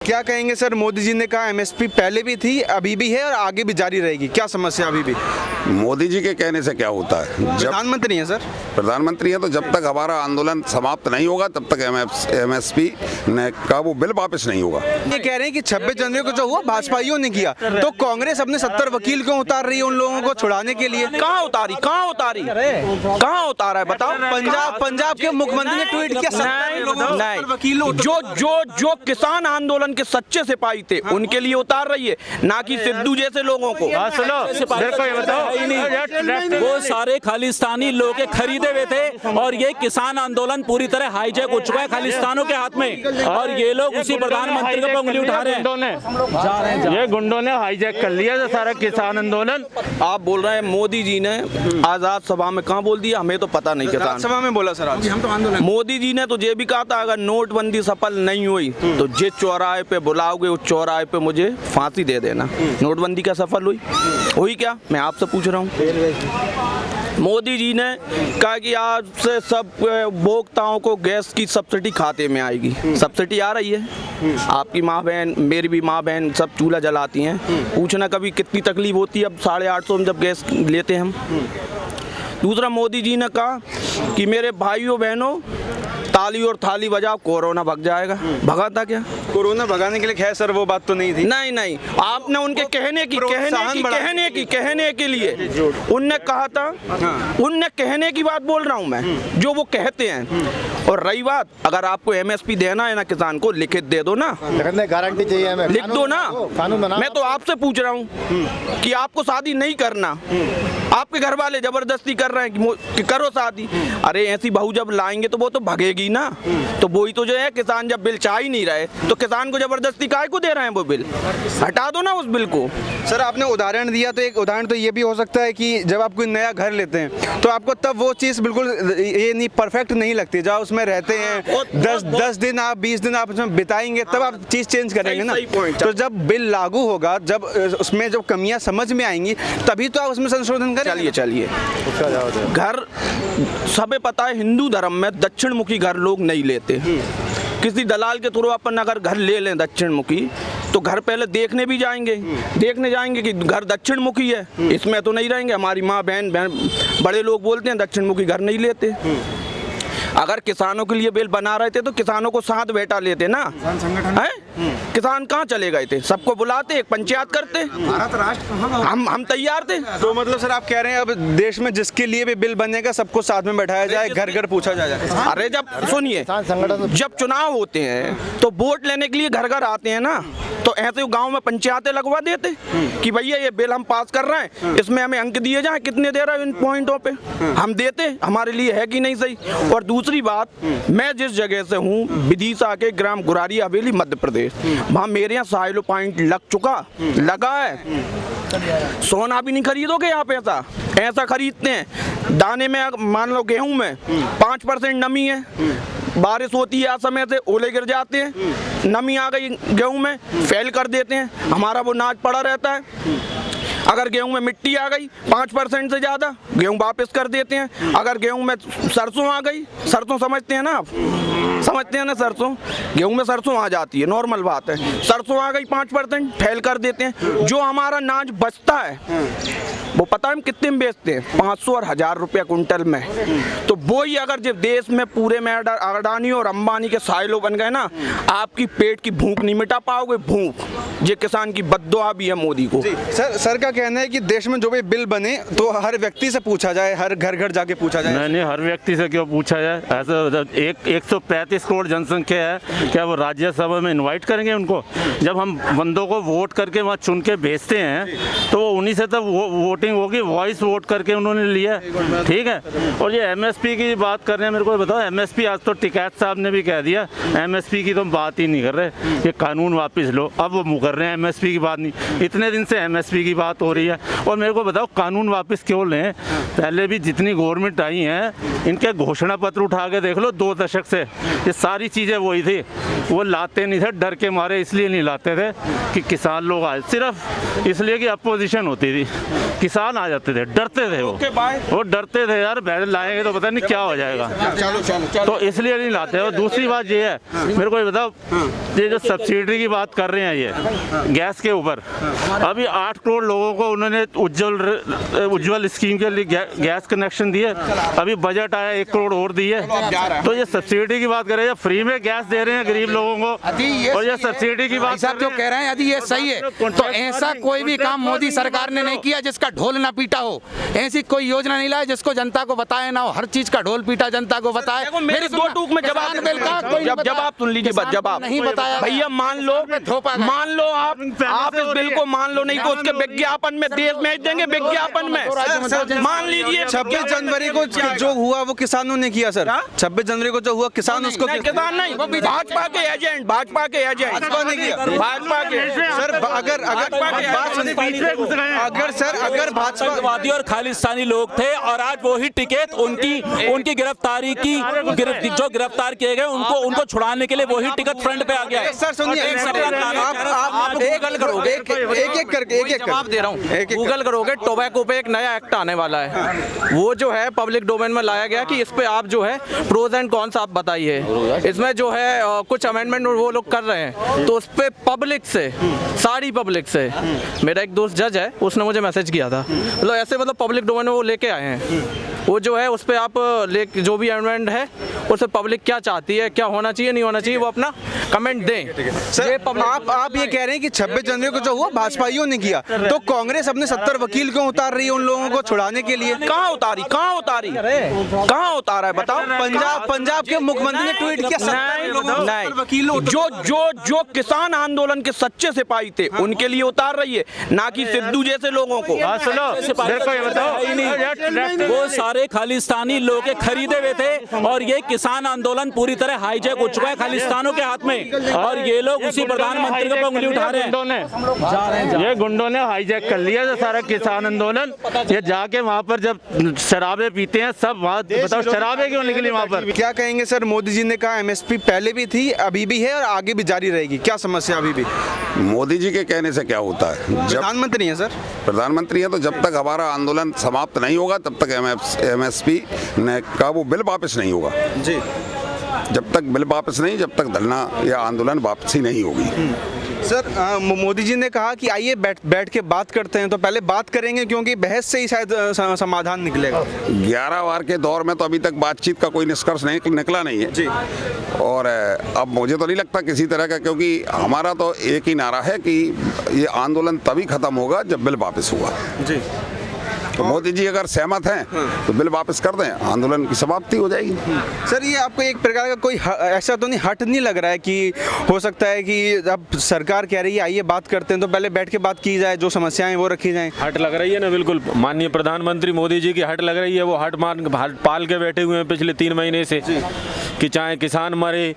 क्या कहेंगे सर, मोदी जी ने कहा एमएसपी पहले भी थी, अभी भी है और आगे भी जारी रहेगी, क्या समस्या अभी भी? मोदी जी के कहने से क्या होता है? जब प्रधानमंत्री हैं सर। प्रधानमंत्री है तो जब तक हमारा आंदोलन समाप्त नहीं होगा तब तक एमएसपी का वो बिल वापस नहीं होगा। ये कह रहे हैं कि 26 जनवरी को जो हुआ भाजपाइयों ने किया, तो कांग्रेस अपने 70 वकील क्यों उतार रही है उन लोगों को छुड़ाने के लिए? कहाँ उतारी कहाँ उतारा है बताओ? पंजाब के मुख्यमंत्री ने ट्वीट किया, जो किसान आंदोलन के सच्चे सिपाही थे उनके लिए उतार रही है, ना कि सिद्धू जैसे लोगों को। वो सारे खालिस्तानी लोग के खरीदे हुए थे और ये किसान आंदोलन पूरी तरह हाईजैक हो चुका है खालिस्तानों के हाथ में, और ये लोग उसी प्रधानमंत्री को उंगली उठा रहे हैं। ये गुंडों ने हाईजैक कर लिया सारा किसान आंदोलन। आप बोल रहे हैं मोदी जी ने आजाद सभा में कहाँ बोल दिया, हमें तो पता नहीं। किसान सभा में बोला सर आज। मोदी जी ने तो ये भी कहा था अगर नोटबंदी सफल नहीं हुई तो जिस चौराहे पे बुलाओगे उस चौराहे पे मुझे फांसी दे देना। नोटबंदी क्या सफल हुई क्या? मैं आपसे पूछ रहा हूँ। मोदी जी ने कहा कि आज से सब उपभोक्ताओं को गैस की सब्सिडी खाते में आएगी। सब्सिडी आ रही है। आपकी माँ बहन, मेरी भी माँ बहन सब चूल्हा जलाती हैं। पूछना कभी कितनी तकलीफ होती है अब 850 में जब गैस लेते हैं हम। दूसरा, मोदी जी ने कहा कि मेरे भाइयों बहनों ताली और थाली बजाओ, कोरोना भग जाएगा। भगा था क्या? कोरोना भगाने के लिए खैर सर वो बात तो नहीं थी। नहीं, आपने उनके कहने के लिए उनने कहा था। उनने कहने की बात बोल रहा हूँ मैं, जो वो कहते हैं। और रही बात, अगर आपको एमएसपी देना है ना किसान को, लिखित दे दो ना, गारंटी चाहिए हमें, लिख दो ना। कानून बना। मैं तो आपसे पूछ रहा हूँ कि आपको शादी नहीं करना, आपके घर वाले जबरदस्ती कर रहे हैं कि करो शादी। अरे ऐसी बहू जब लाएंगे तो वो तो भगेगी ना। तो वही तो जो है, किसान जब बिल चाह ही नहीं रहे तो किसान को जबरदस्ती काहे को दे रहे हैं? वो बिल हटा दो ना उस बिल को। सर आपने उदाहरण दिया, तो एक उदाहरण तो ये भी हो सकता है कि जब आप कोई नया घर लेते हैं तो आपको तब वो चीज़ बिल्कुल ये नहीं परफेक्ट नहीं लगती, जब उसमें रहते हैं 10 दिन आप 20 दिन आप उसमें बिताएंगे तब आप चीज़ चेंज करेंगे ना। तो जब बिल लागू होगा, जब उसमें जब कमियां समझ में आएंगी तभी तो आप उसमें संशोधन करें। चलिए घर सबे पता है, हिंदू धर्म में दक्षिण मुखी घर लोग नहीं लेते। किसी दलाल के थ्रू अपन अगर घर ले लें दक्षिण मुखी तो घर पहले देखने जाएंगे कि घर दक्षिण मुखी है, इसमें तो नहीं रहेंगे। हमारी माँ बहन बड़े लोग बोलते हैं दक्षिण मुखी घर नहीं लेते। अगर किसानों के लिए बिल बना रहे थे तो किसानों को साथ बैठा लेते ना, हैं? किसान कहाँ चले गए थे? सबको बुलाते, एक पंचायत करते। हम तैयार थे। तो मतलब सर आप कह रहे हैं अब देश में जिसके लिए भी बिल बनेगा सबको साथ में बैठाया जाए, घर घर पूछा जाए। अरे जब सुनिए, जब चुनाव होते हैं तो वोट लेने के लिए घर घर आते हैं ना, तो ऐसे गांव में पंचायतें लगवा देते कि भैया ये बिल हम पास कर रहे हैं, इसमें हमें अंक दिए जाए, कितने दे रहे हैं इन पॉइंटों पे, हम देते, हमारे लिए है कि नहीं सही। और दूसरी बात, मैं जिस जगह से हूँ विदिशा के ग्राम गुरारी हवेली मध्य प्रदेश, वहाँ मेरे यहाँ साइलो पॉइंट लगा है। सोना भी नहीं खरीदोगे आप, ऐसा खरीदते हैं। दाने में मान लो गेहूं में 5% नमी है, बारिश होती है असमय से, ओले गिर जाते हैं, नमी आ गई गेहूं में, फेल कर देते हैं, हमारा वो नाच पड़ा रहता है। अगर गेहूं में मिट्टी आ गई 5% से ज़्यादा, गेहूं वापस कर देते हैं। अगर गेहूं में सरसों आ गई, सरसों समझते हैं ना आप, समझते हैं ना सरसों, गेहूं में सरसों आ जाती है, नॉर्मल बात है। सरसों आ गई 5%, फेल कर देते हैं। जो हमारा नाच बचता है वो पता है हम कितने में बेचते हैं? 500 और 1000 रुपया कुंटल में। तो वो ही अगर जब देश में पूरे में अडानी और अंबानी के साइलो बन गए ना, आपकी पेट की भूख नहीं मिटा पाओगे। भूख, ये किसान की बद्दुआ भी है मोदी को। सर का कहना है कि देश में जो भी बिल बने तो हर व्यक्ति से पूछा जाए, हर घर घर जाके पूछा जाए। नहीं, हर व्यक्ति से क्यों पूछा जाए? ऐसा 135 करोड़ जनसंख्या है, क्या वो राज्यसभा में इनवाइट करेंगे उनको? जब हम बंदों को वोट करके वहाँ चुन के भेजते हैं तो वो उन्हीं से तब वोटिंग होगी, वॉइस वोट करके उन्होंने लिया, ठीक है। और ये एमएसपी की बात कर रहे हैं, मेरे को बताओ एमएसपी, आज तो टिकैत साहब ने भी कह दिया एमएसपी की तो बात ही नहीं कर रहे, ये कानून वापस लो। अब वो मुकर रहे हैं एमएसपी की बात नहीं, इतने दिन से एमएसपी की बात हो रही है। और मेरे को बताओ कानून वापस क्यों लें? पहले भी जितनी गवर्नमेंट आई हैं इनके घोषणा पत्र उठा के देख लो, 2 दशक से ये सारी चीज़ें वही थी। वो लाते नहीं थे, डर के मारे इसलिए नहीं लाते थे कि किसान लोग आए, सिर्फ इसलिए कि अपोजिशन होती थी। किसान आ जाते थे, डरते थे वो डरते थे यार, बैल लाएंगे तो पता नहीं क्या हो जाएगा, तो इसलिए नहीं लाते। और दूसरी बात ये है, मेरे को ये बताओ, ये जो सब्सिडी की बात कर रहे हैं ये गैस के ऊपर, अभी 8 करोड़ लोगों को उन्होंने उज्ज्वल स्कीम के लिए गैस कनेक्शन दिए, अभी बजट आया 1 करोड़ और दिए। तो ये सब्सिडी की बात कर रहे हैं, फ्री में गैस दे रहे हैं गरीब लोगों को, और ये सब्सिडी की बात साहब जो कह रहे हैं यदि ये सही है तो ऐसा कोई भी काम मोदी सरकार ने नहीं किया जिसका ढोल ना पीटा हो। ऐसी कोई योजना नहीं लाई जिसको जनता को बताए ना हो, हर चीज का ढोल पीटा जनता को बताए। मेरे 2 टूक में जवाब जवाब सुन लीजिए, जवाब नहीं बताया भैया। मान लो आप इस बिल को मान लो, नहीं तो उसके विज्ञापन में देश में देंगे, विज्ञापन में मान लीजिए 26 जनवरी को जो हुआ वो किसानों ने किया सर। 26 जनवरी को जो हुआ किसान उसको, किसान नहीं, भाजपा के एजेंट, भाजपा के ने किया, भाजपा के सर। अगर आतंकवादी और खालिस्तानी लोग थे, और आज वही टिकट उनकी गिरफ्तारी की जो गिरफ्तार किए गए उनको छुड़ाने के लिए वही टिकट फ्रंट पे आ गया है। सर सुनिए, आप गूगल करोगे, एक करके जवाब दे रहा हूँ, गूगल करोगे टोबैको पे एक नया एक्ट आने वाला है, वो जो है पब्लिक डोमेन में लाया गया कि इस पे आप जो है प्रोज एंड कॉन्स आप बताइए। इसमें जो है कुछ अमेंडमेंट वो लोग कर रहे हैं, तो उस पे पब्लिक से, सारी पब्लिक से, मेरा एक दोस्त जज है, उसने मुझे मैसेज किया था, मतलब ऐसे मतलब पब्लिक डोमेन में वो लेके आए हैं, वो जो है उस पे आप जो भी अमेंडमेंट है उस पे पब्लिक क्या चाहती है, क्या होना चाहिए नहीं होना चाहिए, वो अपना कमेंट दें। सर आप ये कह रहे हैं कि 26 जनवरी को जो हुआ भाजपाइयों ने किया, तो कांग्रेस अपने 70 वकील क्यों उतार रही है उन लोगों को छुड़ाने के लिए? कहाँ उतारी कहाँ उतारा है बताओ? पंजाब के मुख्यमंत्री ने ट्वीट किया, जो किसान आंदोलन के सच्चे सिपाही थे उनके लिए उतार रही है, ना कि सिद्धू जैसे लोगों को। वो सारे खालिस्तानी लोग खरीदे हुए थे, और ये किसान आंदोलन पूरी तरह हाईजैक हो चुका है खालिस्तानों के हाथ में, और ये लोग उसी प्रधानमंत्री के उंगली उठा रहे हैं। ये गुंडों ने हाईजैक कर लिया था सारा किसान आंदोलन। ये जाके वहाँ पर जब शराबे पीते हैं सब, वहाँ बताओ शराबे क्यों निकली वहाँ पर? क्या कहेंगे सर? मोदी जी ने कहा एमएसपी पहले भी थी, अभी भी है और आगे भी जारी रहेगी, क्या समस्या अभी भी? मोदी जी के कहने से क्या होता है? जब प्रधानमंत्री है सर, प्रधानमंत्री है, तो जब तक हमारा आंदोलन समाप्त नहीं होगा तब तक एमएसपी का वो बिल वापस नहीं होगा जी। जब तक बिल वापस नहीं, जब तक धरना या आंदोलन वापसी नहीं होगी। सर मोदी जी ने कहा कि आइए बैठ के बात करते हैं, तो पहले बात करेंगे क्योंकि बहस से ही शायद समाधान निकलेगा। 11 वार के दौर में तो अभी तक बातचीत का कोई निष्कर्ष नहीं निकला नहीं है जी। और अब मुझे तो नहीं लगता किसी तरह का, क्योंकि हमारा तो एक ही नारा है कि ये आंदोलन तभी खत्म होगा जब बिल वापस हुआ जी। तो मोदी जी अगर सहमत हैं तो बिल वापस कर दें, आंदोलन की समाप्ति हो जाएगी। सर ये आपको एक प्रकार का कोई ऐसा तो नहीं हट नहीं लग रहा है कि हो सकता है कि अब सरकार कह रही है आइए बात करते हैं, तो पहले बैठ के बात की जाए, जो समस्याएं वो रखी जाएं? हट लग रही है ना, बिल्कुल। माननीय प्रधानमंत्री मोदी जी की हट लग रही है, वो हट पाल के बैठे हुए हैं पिछले 3 महीने से, कि चाहे किसान मरे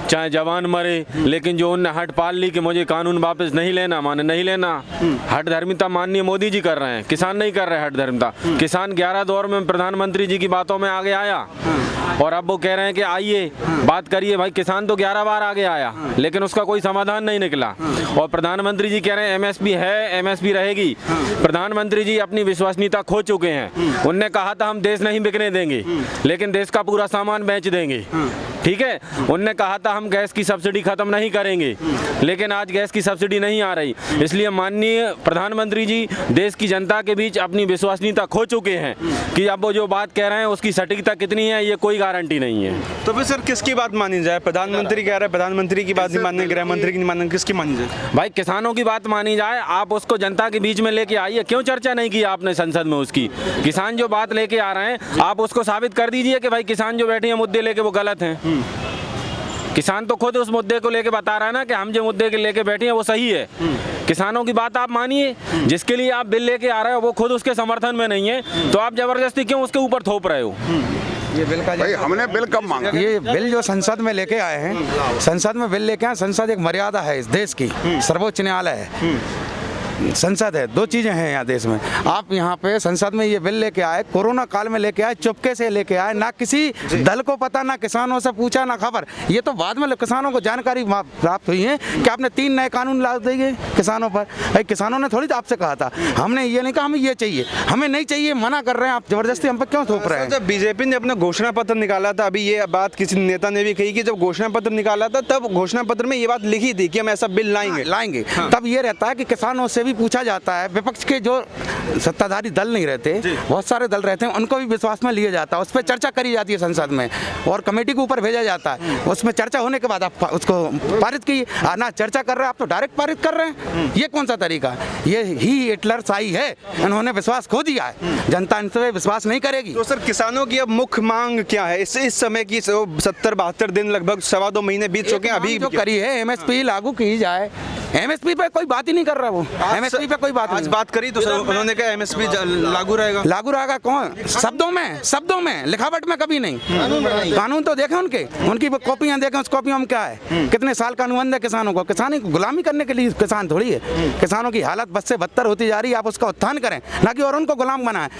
चाहे जवान मरे, लेकिन जो उनने हट पाल ली कि मुझे कानून वापस नहीं लेना, माने नहीं लेना। हट धर्मिता माननीय मोदी जी कर रहे हैं, किसान नहीं कर रहे हट धर्मिता। किसान 11 दौर में प्रधानमंत्री जी की बातों में आगे आया, और अब वो कह रहे हैं कि आइए बात करिए। भाई किसान तो 11 बार आगे आया, लेकिन उसका कोई समाधान नहीं निकला। और प्रधानमंत्री जी कह रहे हैं एमएसपी है, एमएसपी रहेगी। प्रधानमंत्री जी अपनी विश्वसनीयता खो चुके हैं। उनने कहा था हम देश नहीं बिकने देंगे, लेकिन देश का पूरा सामान बेच देंगे, ठीक है। उनने कहा था हम गैस की सब्सिडी खत्म नहीं करेंगे, लेकिन आज गैस की सब्सिडी नहीं आ रही। इसलिए माननीय प्रधानमंत्री जी देश की जनता के बीच अपनी विश्वसनीयता खो चुके हैं कि अब वो जो बात कह रहे हैं उसकी सटीकता कितनी है ये कोई गारंटी नहीं है। तो फिर सर किसकी बात मानी जाए? प्रधानमंत्री कह रहे हैं प्रधानमंत्री की बात नहीं मानने, गृह मंत्री की नहीं मानने, किसकी मानी जाए? भाई किसानों की बात मानी जाए, आप उसको जनता के बीच में लेके आइए। क्यों चर्चा नहीं की आपने संसद में उसकी? किसान जो बात लेके आ रहे हैं आप उसको साबित कर दीजिए कि भाई किसान जो बैठे हैं मुद्दे लेके वो गलत हैं। किसान तो खुद उस मुद्दे को लेके बता रहा है ना कि हम जो मुद्दे के लेके बैठे हैं वो सही है। किसानों की बात आप मानिए, जिसके लिए आप बिल लेके आ रहे हो वो खुद उसके समर्थन में नहीं है, तो आप जबरदस्ती क्यों उसके ऊपर थोप रहे हो? ये बिल का भाई हमने बिल कब मांगा? ये बिल जो संसद में लेके आए हैं, संसद में बिल लेके आए, संसद एक मर्यादा है इस देश की, सर्वोच्च न्यायालय है। संसद है, दो चीज़ें हैं यहाँ देश में। आप यहाँ पे संसद में ये बिल लेके आए, कोरोना काल में लेके आए, चुपके से लेके आए, ना किसी दल को पता, ना किसानों से पूछा, ना खबर। ये तो बाद में किसानों को जानकारी प्राप्त हुई है कि आपने 3 नए कानून ला दिए किसानों पर। भाई किसानों ने थोड़ी आपसे कहा था, हमने ये नहीं कहा हमें ये चाहिए, हमें नहीं चाहिए, मना कर रहे हैं आप, जबरदस्ती हम पर क्यों थोप रहे हैं? जब बीजेपी ने अपना घोषणा पत्र निकाला था, अभी ये बात किसी नेता ने भी कही कि जब घोषणा पत्र निकाला था तब घोषणा पत्र में ये बात लिखी थी कि हम ऐसा बिल लाएंगे। तब ये रहता है कि किसानों से भी पूछा जाता है, विपक्ष के जो सत्ताधारी दल नहीं रहते, बहुत सारे दल रहते हैं, उनको भी विश्वास में लिया जाता है, उस पर चर्चा करी जाती है संसद में और कमेटी के ऊपर भेजा जाता है। उसमें चर्चा होने के बाद आप उसको पारित की, ना चर्चा कर रहे हैं आप तो डायरेक्ट पारित कर रहे हैं। ये कौन सा तरीका? ये ही हिटलर शाही है, इन्होंने विश्वास खो दिया है, जनता इनसे विश्वास नहीं करेगी। तो सर किसानों की अब मुख्य मांग क्या है इस समय की? 70-72 दिन लगभग 1.25 महीने बीत चुके हैं, अभी जो करी है एमएसपी लागू की जाए। एमएसपी पे कोई बात ही नहीं कर रहा वो, एमएसपी पे कोई बात आज नहीं। बात करी तो सर उन्होंने कहा एमएसपी लागू रहेगा। लागू रहेगा कौन? शब्दों में, लिखावट में कभी नहीं। कानून तो देखें उनकी कॉपियां देखें, उस कॉपियों में क्या है, कितने साल का अनुबंध है किसानों को। किसानी को गुलामी करने के लिए किसान थोड़ी है। किसानों की हालत बद से बदतर होती जा रही है, आप उसका उत्थान करें, ना कि और उनको गुलाम बनाएं।